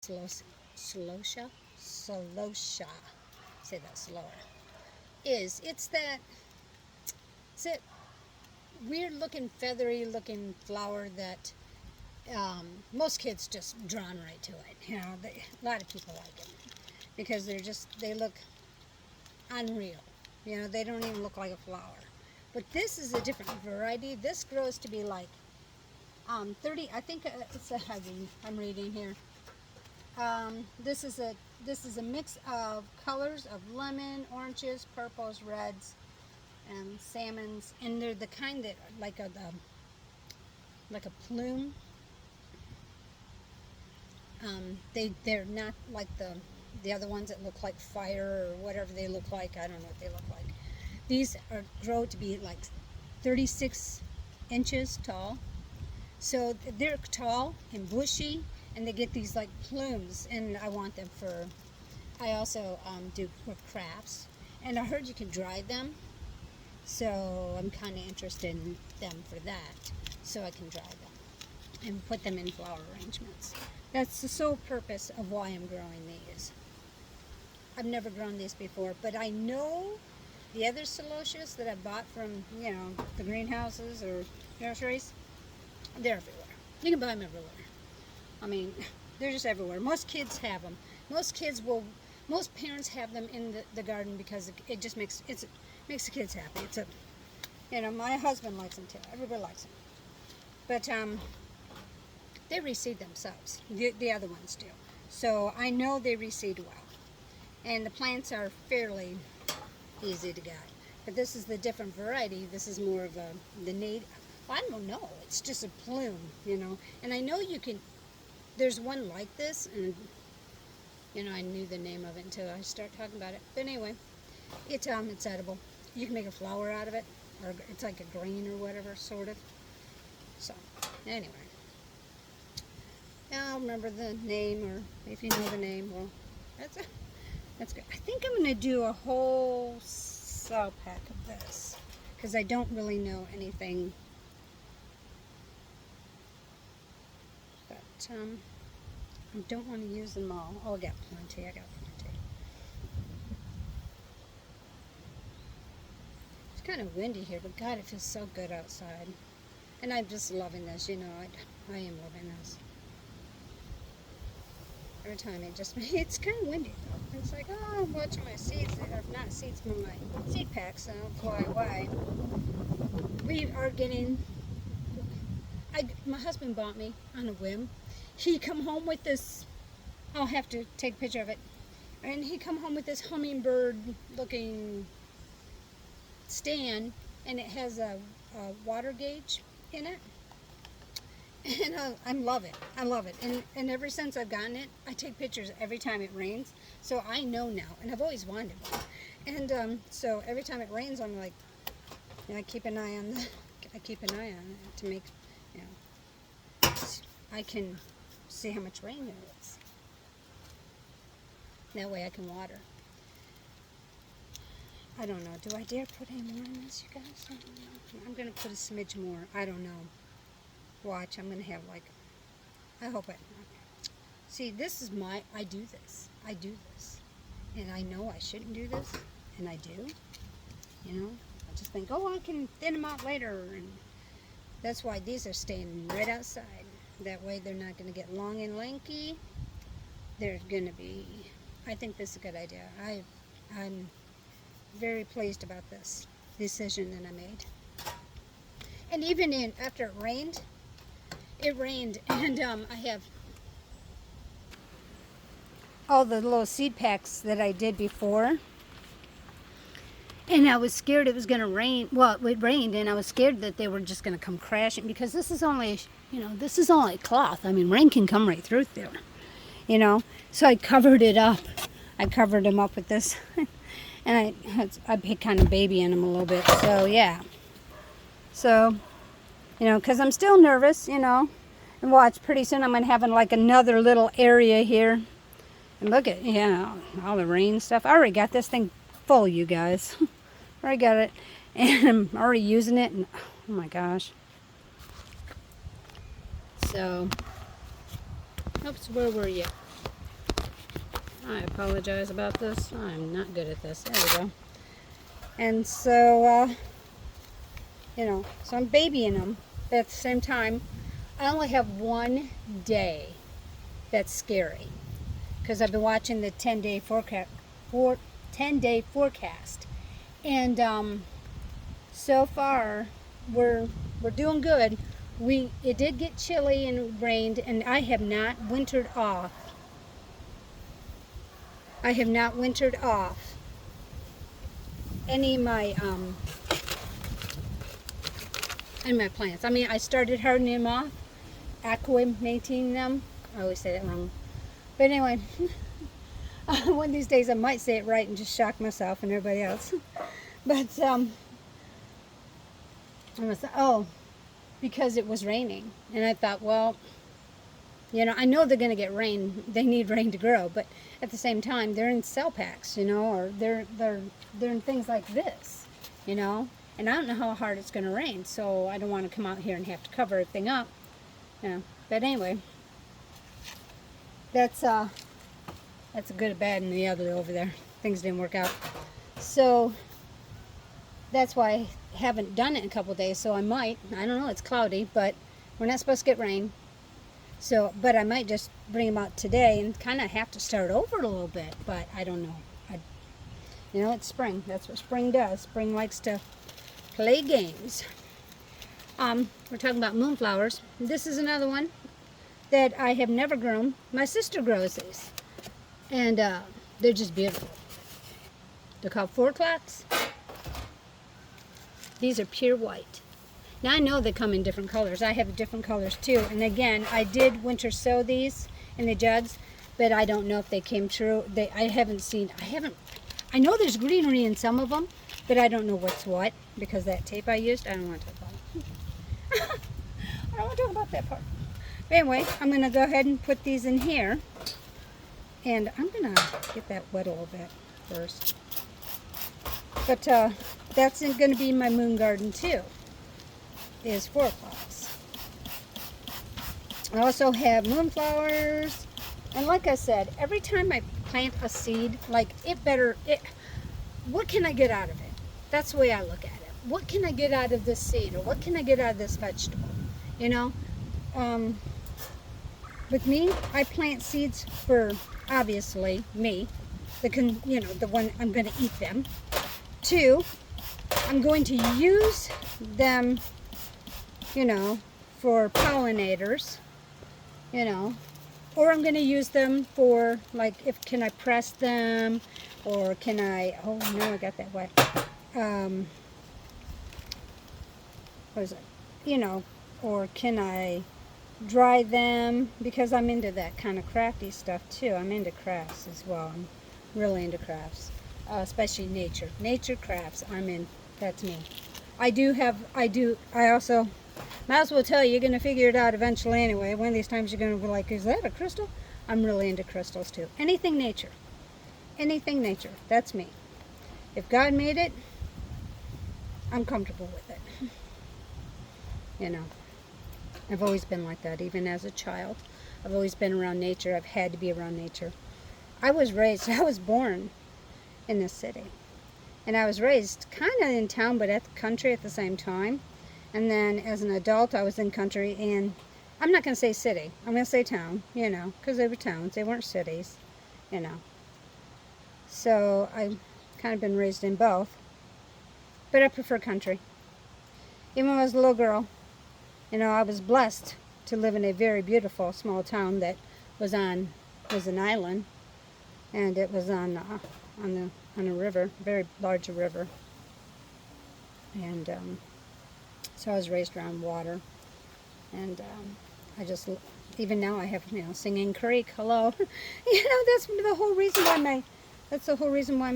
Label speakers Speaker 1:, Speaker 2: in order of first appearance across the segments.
Speaker 1: Celosia, say that slower, it's that weird looking, feathery looking flower that most kids just drawn right to it. A lot of people like it because they look unreal. They don't even look like a flower. But this is a different variety. This grows to be like 30. I think it's a heavy. I'm reading here. This is a mix of colors of lemon, oranges, purples, reds, and salmons, and they're the kind that like a plume. They're not like the other ones that look like fire or whatever they look like. I don't know what they look like. These grow to be like 36 inches tall. So they're tall and bushy, and they get these like plumes, and I want them for. I also do for crafts, and I heard you can dry them, so I'm kind of interested in them for that, so I can dry them and put them in flower arrangements. That's the sole purpose of why I'm growing these. I've never grown these before, but I know the other celosias that I bought from, the greenhouses or nurseries, they're everywhere. You can buy them everywhere. I mean, they're just everywhere. Most kids have them. Most parents have them in the garden because it just makes the kids happy. My husband likes them too. Everybody likes them. But they reseed themselves. The other ones do. So I know they reseed well. And the plants are fairly easy to get. But this is the different variety. This is more of the native. I don't know. It's just a plume, And I know you can. There's one like this, and I knew the name of it until I started talking about it. But anyway, it's edible. You can make a flower out of it, or it's like a green or whatever, sort of. So anyway, I'll remember the name, or if you know the name, well, that's good. I think I'm going to do a whole cell pack of this because I don't really know anything. But I don't want to use them all. Oh, I got plenty. It's kind of windy here, but God, it feels so good outside. And I'm just loving this, I am loving this. Every time it's kind of windy though. It's like, oh, I'm watching my seeds, or not seeds, but my seed packs, and I'll fly away. We are getting, my husband bought me on a whim. He come home with this, I'll have to take a picture of it, and he come home with this hummingbird looking stand, and it has a water gauge in it. And I love it. And ever since I've gotten it, I take pictures every time it rains. So I know now. And I've always wanted one. And so every time it rains, I'm like, I keep an eye on it to make, I can see how much rain there is. That way I can water. I don't know. Do I dare put any more in this, you guys? I'm going to put a smidge more. I don't know. Watch, I'm going to have I hope see, this is I do this. And I know I shouldn't do this, and I do. I just think, I can thin them out later, and that's why these are staying right outside. That way they're not going to get long and lanky. They're going to be, I think this is a good idea. I'm very pleased about this decision that I made. And even after it rained, and I have all the little seed packs that I did before, and I was scared it was going to rain. Well, it rained, and I was scared that they were just going to come crashing, because this is only cloth. I mean, rain can come right through there, so I covered it up. I covered them up with this, and I kind of babying them a little bit. So yeah, because I'm still nervous, and watch, pretty soon I'm going to have another little area here. And look at, all the rain stuff. I already got this thing full, you guys. I already got it, and I'm already using it, and oh my gosh. So, oops, where were you? I apologize about this. I'm not good at this. There we go. And so, you know, so I'm babying them. But at the same time, I only have one day that's scary. Because I've been watching the 10-day forecast. 10-day forecast. And so far, we're doing good. It did get chilly and rained, and I have not wintered off. I have not wintered off any of my plants. I mean, I started hardening them off, acclimating them. I always say that wrong. But anyway, one of these days I might say it right and just shock myself and everybody else. But because it was raining, and I thought, well, you know, I know they're going to get rain. They need rain to grow, but at the same time, they're in cell packs, you know, or they're in things like this, you know. And I don't know how hard it's going to rain, so I don't want to come out here and have to cover everything up, you know. But anyway, that's a good, a bad, and the ugly over there. Things didn't work out, so that's why I haven't done it in a couple of days. So I might. I don't know. It's cloudy, but we're not supposed to get rain. So, but I might just bring them out today and kind of have to start over a little bit. But I don't know. You know, it's spring. That's what spring does. Spring likes to play games. We're talking about moonflowers. This is another one that I have never grown. My sister grows these, and they're just beautiful. They're called 4 o'clocks. These are pure white. Now I know they come in different colors. I have different colors too. And again, I did winter sow these in the jugs, but I don't know if they came true. I know there's greenery in some of them, but I don't know what's what because that tape I used, I don't want to talk about it. I don't want to talk about that part. But anyway, I'm going to go ahead and put these in here. And I'm going to get that wet a little bit first. But that's going to be my moon garden too, is 4 o'clocks. I also have moonflowers. And like I said, every time I plant a seed, like what can I get out of it? That's the way I look at it. What can I get out of this seed, or what can I get out of this vegetable? You know, with me, I plant seeds for, obviously, me, the one I'm going to eat them. 2, I'm going to use them, you know, for pollinators, you know, or I'm going to use them for, like, can I press them, or can I, oh no, I got that wet. What is it? You know, or can I dry them, because I'm into that kind of crafty stuff too. I'm into crafts as well. I'm really into crafts, especially nature crafts. That's me. I also might as well tell you, you're going to figure it out eventually anyway. One of these times you're going to be like, is that a crystal? I'm really into crystals too. Anything nature, that's me. If God made it, I'm comfortable with it. You know, I've always been like that, even as a child. I've always been around nature. I've had to be around nature. I was born in this city. And I was raised kind of in town, but at the country at the same time. And then as an adult, I was in country. And I'm not going to say city. I'm going to say town, you know, because they were towns. They weren't cities, you know. So I've kind of been raised in both. But I prefer country. Even when I was a little girl, you know, I was blessed to live in a very beautiful small town that was an island, and it was on a river, very large river, and so I was raised around water, and even now I have, you know, Singing Creek. Hello, you know, that's the whole reason why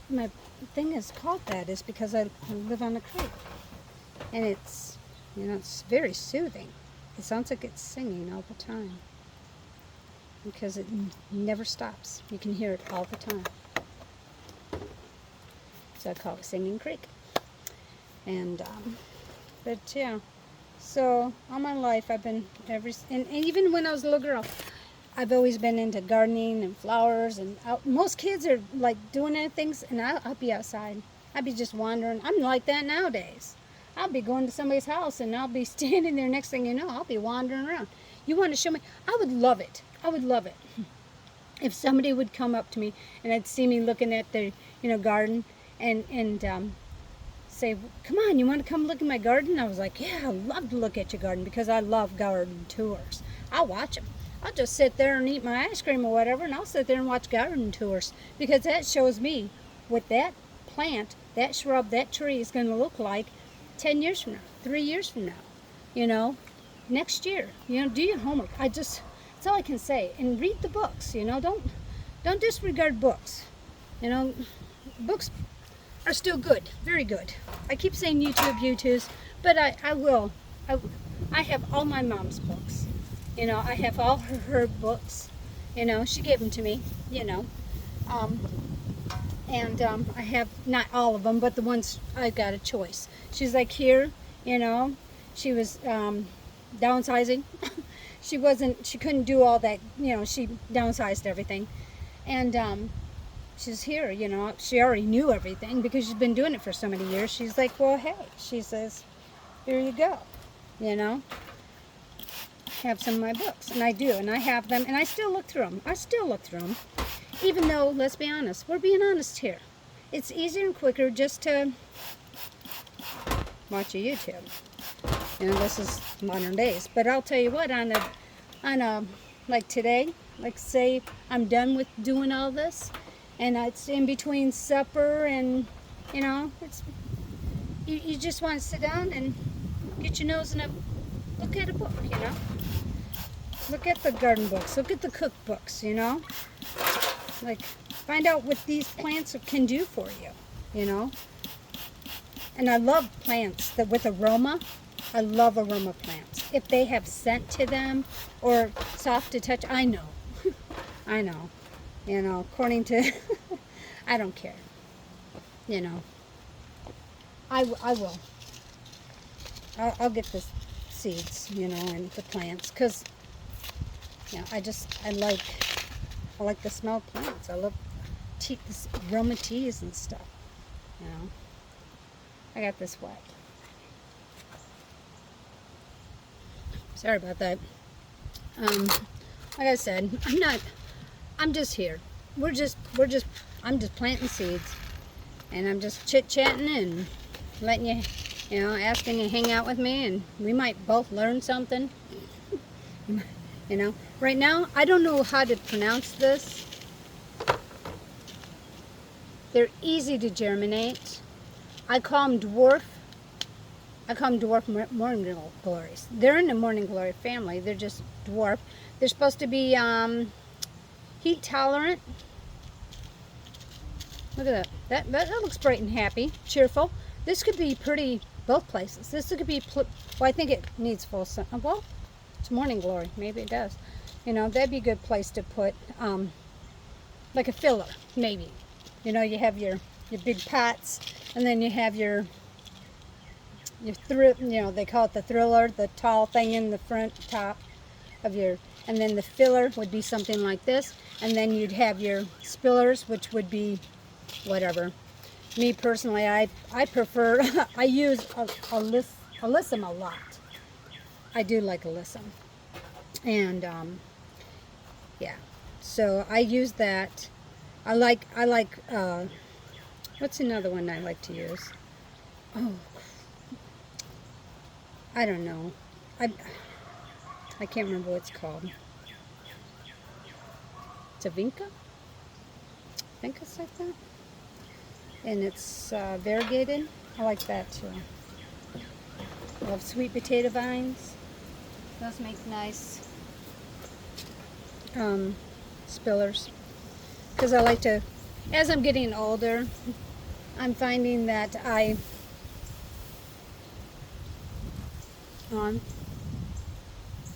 Speaker 1: my thing is called that, is because I live on a creek. And it's, you know, it's very soothing. It sounds like it's singing all the time, because it never stops. You can hear it all the time. So I call it Singing Creek. And, but yeah, so all my life I've been, and even when I was a little girl, I've always been into gardening and flowers, and most kids are like doing things, and I'll be outside. I'll be just wandering. I'm like that nowadays. I'll be going to somebody's house, and I'll be standing there. Next thing you know, I'll be wandering around. You want to show me? I would love it. I would love it if somebody would come up to me and I'd see me looking at their, garden, and say, "Come on, you want to come look at my garden?" I was like, "Yeah, I'd love to look at your garden," because I love garden tours. I'll watch them. I'll just sit there and eat my ice cream or whatever, and I'll sit there and watch garden tours, because that shows me what that plant, that shrub, that tree is going to look like 10 years from now, 3 years from now, next year. Do your homework. That's all I can say. And read the books. Don't disregard books. Books are still good, very good. I keep saying YouTube's, but I will. I have all my mom's books. I have all her books. She gave them to me. And I have not all of them, but the ones I got a choice. She's like, here. She was downsizing. She couldn't do all that. She downsized everything, and she's here. She already knew everything because she's been doing it for so many years. She's like, well, hey, she says, here you go. Have some of my books, and I do, and I have them, and I still look through them. Even though, let's be honest, we're being honest here. It's easier and quicker just to watch a YouTube. This is modern days. But I'll tell you what, on a like today, like say I'm done with doing all this, and it's in between supper, and it's you just want to sit down and get your nose in a look at a book. Look at the garden books, look at the cookbooks. Like, find out what these plants can do for you. And I love plants that with aroma. I love aroma plants. If they have scent to them or soft to touch, I know. I know. According to, I don't care. I will. I'll get the seeds, and the plants, because, I like the smell of plants. I love this aroma teas and stuff. I got this wet. Sorry about that. Like I said, I'm just here. I'm just planting seeds, and I'm just chit-chatting and letting you, asking you to hang out with me, and we might both learn something. Right now, I don't know how to pronounce this. They're easy to germinate. I call them dwarf morning glories. They're in the morning glory family. They're just dwarf. They're supposed to be heat tolerant. Look at that. That looks bright and happy, cheerful. This could be pretty both places. This could be, well, I think it needs full sun. Well, it's morning glory. Maybe it does. That'd be a good place to put, like a filler, maybe. You have your big pots, and then you have your they call it the thriller, the tall thing in the front top of your, and then the filler would be something like this, and then you'd have your spillers, which would be whatever. Me personally, I prefer, I use alyssum a lot. I do like alyssum. And, yeah. So I use that. I like, what's another one I like to use? Oh, I don't know. I can't remember what it's called. It's a Vinca? Vinca's like that? And it's variegated. I like that too. I love sweet potato vines. Those make nice spillers. Because I like to, as I'm getting older, I'm finding that